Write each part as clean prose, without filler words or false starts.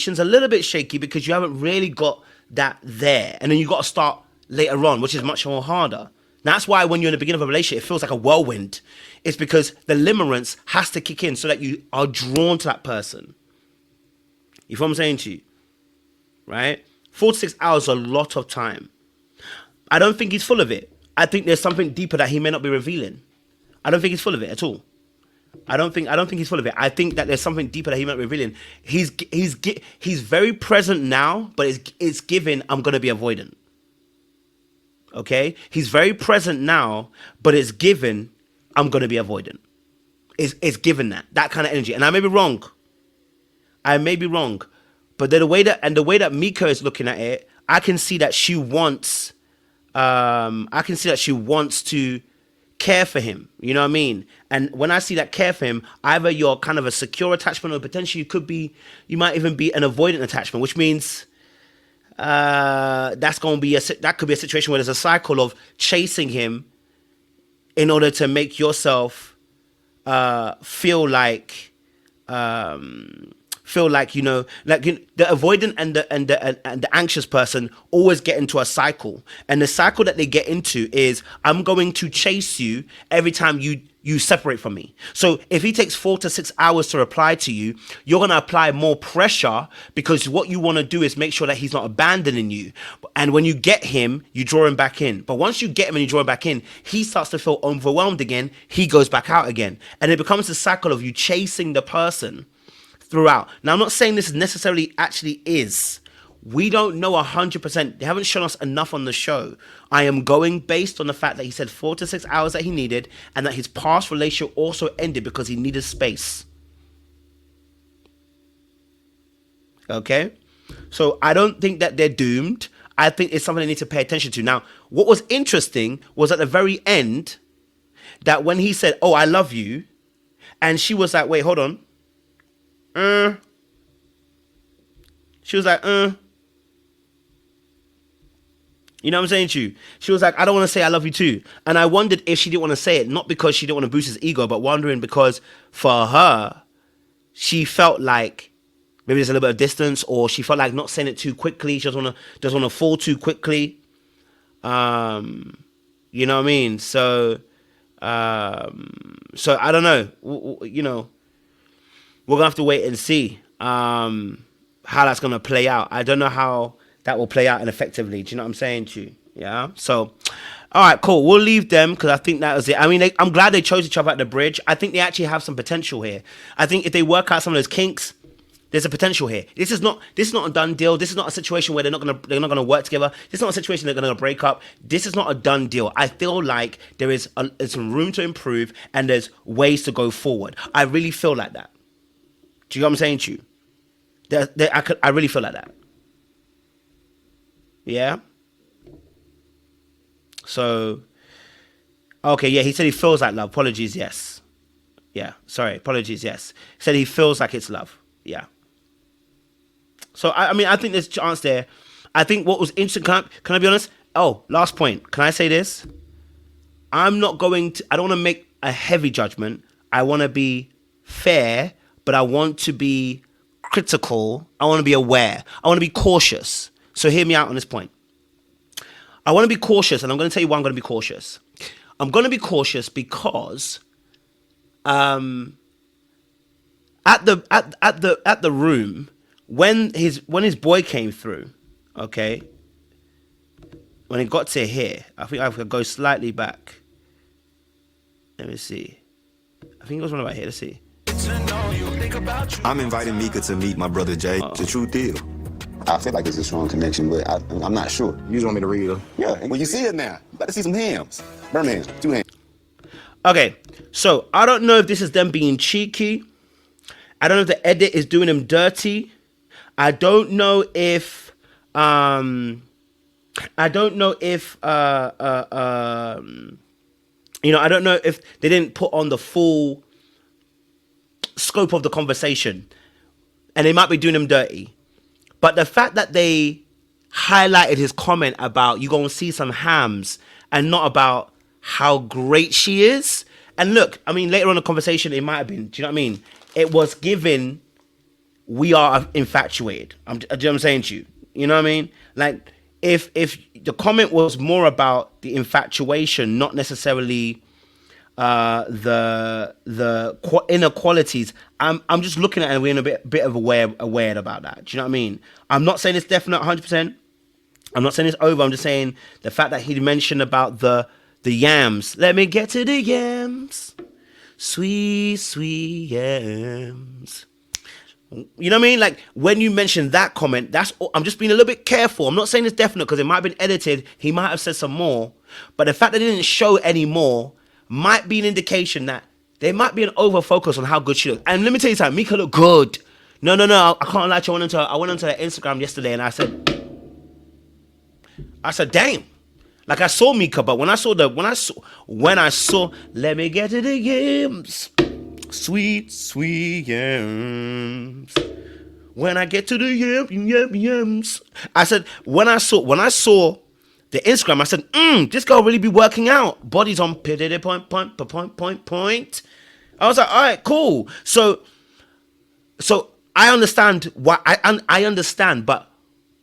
a little bit shaky because you haven't really got that there, and then you got to start later on, which is much more harder. That's why when you're in the beginning of a relationship, it feels like a whirlwind. It's because the limerence has to kick in so that you are drawn to that person. You feel what I'm saying to you? Right? 4 to 6 hours is a lot of time. I don't think he's full of it. I think there's something deeper that he may not be revealing. I don't think he's full of it at all. I don't think he's full of it. I think that there's something deeper that he might be revealing. He's very present now, but it's given I'm gonna be avoidant. Okay? He's very present now, but it's given I'm gonna be avoidant. It's given that kind of energy. And I may be wrong. But the way that Meika is looking at it, I can see that she wants to care for him. You know what I mean? And when I see that care for him, either you're kind of a secure attachment, or potentially you might even be an avoidant attachment, which means that could be a situation where there's a cycle of chasing him in order to make yourself feel like the avoidant and the anxious person always get into a cycle, and the cycle that they get into is I'm going to chase you every time you separate from me. So if he takes 4 to 6 hours to reply to you, you're going to apply more pressure because what you want to do is make sure that he's not abandoning you. And when you get him, you draw him back in. But once you get him and you draw him back in, he starts to feel overwhelmed again. He goes back out again. And it becomes a cycle of you chasing the person throughout. Now, I'm not saying this necessarily actually is. We don't know 100%. They haven't shown us enough on the show. I am going based on the fact that he said 4 to 6 hours that he needed, and that his past relationship also ended because he needed space. Okay? So I don't think that they're doomed. I think it's something they need to pay attention to. Now, what was interesting was at the very end that when he said, "Oh, I love you," and she was like, "Wait, hold on." She was like, You know what I'm saying to you? She was like, "I don't want to say I love you too." And I wondered if she didn't want to say it, not because she didn't want to boost his ego, but wondering because for her, she felt like maybe there's a little bit of distance, or she felt like not saying it too quickly. She doesn't want to fall too quickly. You know what I mean? So I don't know. You know, we're gonna have to wait and see how that's gonna play out. I don't know how that will play out and effectively. Do you know what I'm saying to you? Yeah. So, all right, cool. We'll leave them because I think that was it. I mean, I'm glad they chose each other at the bridge. I think they actually have some potential here. I think if they work out some of those kinks, there's a potential here. This is not a done deal. This is not a situation where they're not gonna work together. This is not a situation they're gonna break up. This is not a done deal. I feel like there's some room to improve and there's ways to go forward. I really feel like that. Do you know what I'm saying to you? I really feel like that. Yeah. So, okay, yeah, he said he feels like love. Apologies, yes. Yeah, sorry, apologies, yes. He said he feels like it's love. Yeah. So, I mean, I think there's a chance there. I think what was interesting, can I be honest? Oh, last point. Can I say this? I don't want to make a heavy judgment. I want to be fair, but I want to be critical. I want to be aware. I want to be cautious. So hear me out on this point. I want to be cautious, and I'm going to tell you why I'm going to be cautious. I'm going to be cautious because at the room when his boy came through, okay, when it got to here, I think I could go slightly back. Let me see. I think it was one about here. Let's see. I'm inviting Meika to meet my brother Jay. It's a true deal. I feel like it's a strong connection, but I'm not sure. You just want me to read her? Yeah, well, you see it now. You better see some hams. Birmingham, 2 hams. Okay, so I don't know if this is them being cheeky. I don't know if the edit is doing them dirty. I don't know if I don't know if they didn't put on the full scope of the conversation, and they might be doing them dirty. But the fact that they highlighted his comment about you gonna see some hams and not about how great she is. And look, I mean, later on in the conversation, it might have been, do you know what I mean? It was given we are infatuated. Do you know what I'm saying to you? You know what I mean? Like, if the comment was more about the infatuation, not necessarily the inequalities, I'm just looking at it and we're in a bit of aware about that. Do you know what I mean? I'm not saying it's definite 100%. I'm not saying it's over. I'm just saying the fact that he mentioned about the yams. Let me get to the yams. Sweet yams. You know what I mean? Like, when you mention that comment, I'm just being a little bit careful. I'm not saying it's definite because it might have been edited. He might have said some more. But the fact that they didn't show any more might be an indication that there might be an over focus on how good she looks. And let me tell you something, Meika looked good. No, I can't lie to you. I went onto her Instagram yesterday and I said, damn. Like, I saw Meika, but when I saw let me get to the yams. Sweet yams. When I get to the yams. I said, when I saw the Instagram, I said, this girl really be working out. Body's on point. I was like, all right, cool. So I understand why I understand, but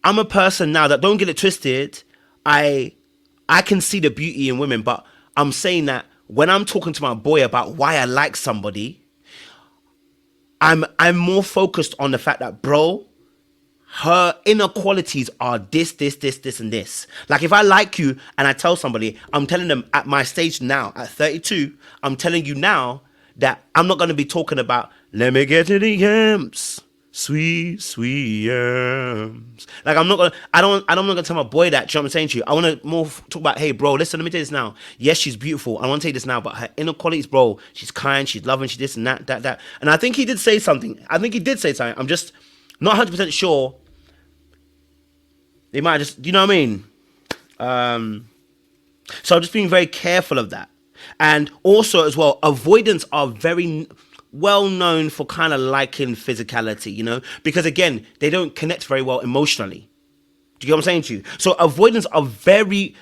I'm a person now that, don't get it twisted. I can see the beauty in women, but I'm saying that when I'm talking to my boy about why I like somebody, I'm more focused on the fact that, bro, her inequalities are this, and this. Like, if I like you and I tell somebody, I'm telling them at my stage now, at 32, I'm telling you now that I'm not going to be talking about, let me get to the yams. Sweet yams. Like, I'm not gonna tell my boy that. You know what I'm saying to you? I want to more talk about, hey, bro, listen, let me tell you this now. Yes, she's beautiful. I want to tell you this now, but her inequalities, bro, she's kind, she's loving, she's this and that. And I think he did say something. I'm just not 100% sure. They might just, you know what I mean? So I'm just being very careful of that. And also, as well, avoidance are very well known for kind of liking physicality, you know, because again, they don't connect very well emotionally. Do you get what I'm saying to you? So avoidance are very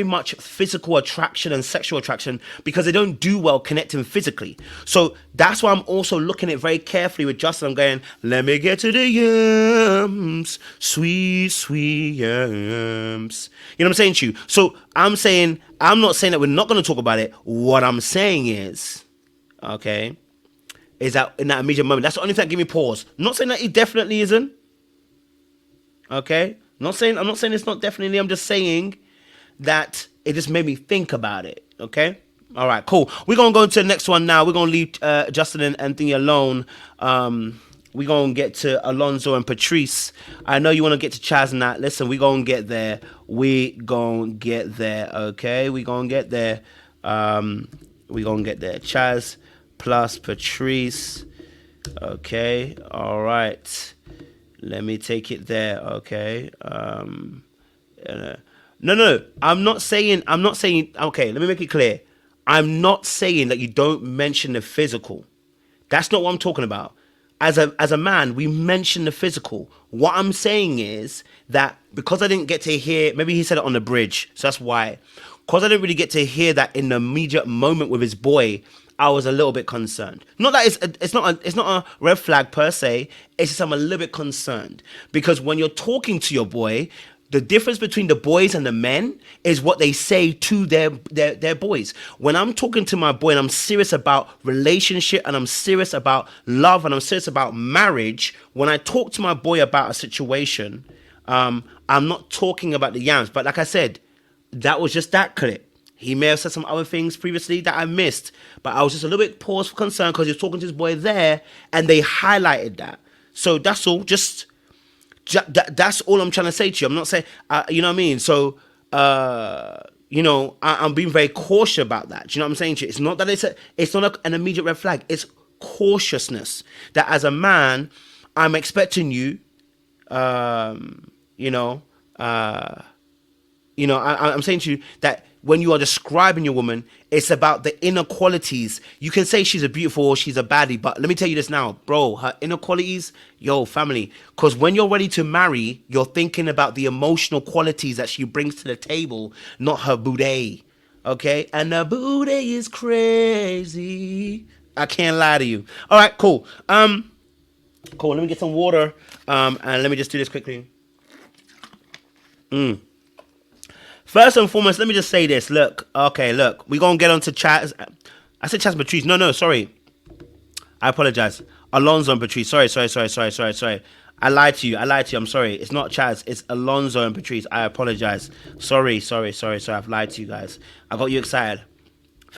much physical attraction and sexual attraction because they don't do well connecting physically. So that's why I'm also looking at it very carefully with Justin. I'm going, let me get to the yams, sweet yams. You know what I'm saying to you? So I'm not saying that we're not going to talk about it. What I'm saying is, okay, is that in that immediate moment, that's the only thing that give me pause. I'm not saying that he definitely isn't. Okay, I'm not saying it's not definitely. I'm just saying that it just made me think about it. Okay, all right, cool. We're gonna go to the next one now. We're gonna leave Justin and Anthony alone. We're gonna get to Alonzo and Patrice. I know you want to get to Chaz and that. Listen, we're gonna get there. Okay, we're gonna get there. We're gonna get there. Chaz plus Patrice. Okay, all right. Let me take it there, okay? No. I'm not saying, okay, let me make it clear. I'm not saying that you don't mention the physical. That's not what I'm talking about. As a man, we mention the physical. What I'm saying is that because I didn't get to hear, maybe he said it on the bridge, so that's why. Because I didn't really get to hear that in the immediate moment with his boy, I was a little bit concerned. Not that it's not a red flag per se. It's just I'm a little bit concerned because when you're talking to your boy, the difference between the boys and the men is what they say to their boys. When I'm talking to my boy and I'm serious about relationship and I'm serious about love and I'm serious about marriage, when I talk to my boy about a situation, I'm not talking about the yams. But like I said, that was just that clip. He may have said some other things previously that I missed, but I was just a little bit paused for concern because he was talking to his boy there, and they highlighted that. So that's all. That's all I'm trying to say to you. I'm not saying, you know what I mean. So, I'm being very cautious about that. Do you know what I'm saying to you? It's not that it's not an immediate red flag. It's cautiousness that as a man, I'm expecting you, I'm saying to you that when you are describing your woman, it's about the inequalities. You can say she's a beautiful or she's a baddie, but let me tell you this now, bro, her inequalities, family. Because when you're ready to marry, you're thinking about the emotional qualities that she brings to the table, not her booty. Okay? And her booty is crazy. I can't lie to you. All right, cool. Cool. Let me get some water. And let me just do this quickly. First and foremost, let me just say this. Look, we're gonna get onto Chaz. I said Chaz Patrice. No, sorry. I apologize. Alonso and Patrice. Sorry. I lied to you. I'm sorry. It's not Chaz. It's Alonso and Patrice. I apologize. Sorry. I've lied to you guys. I got you excited.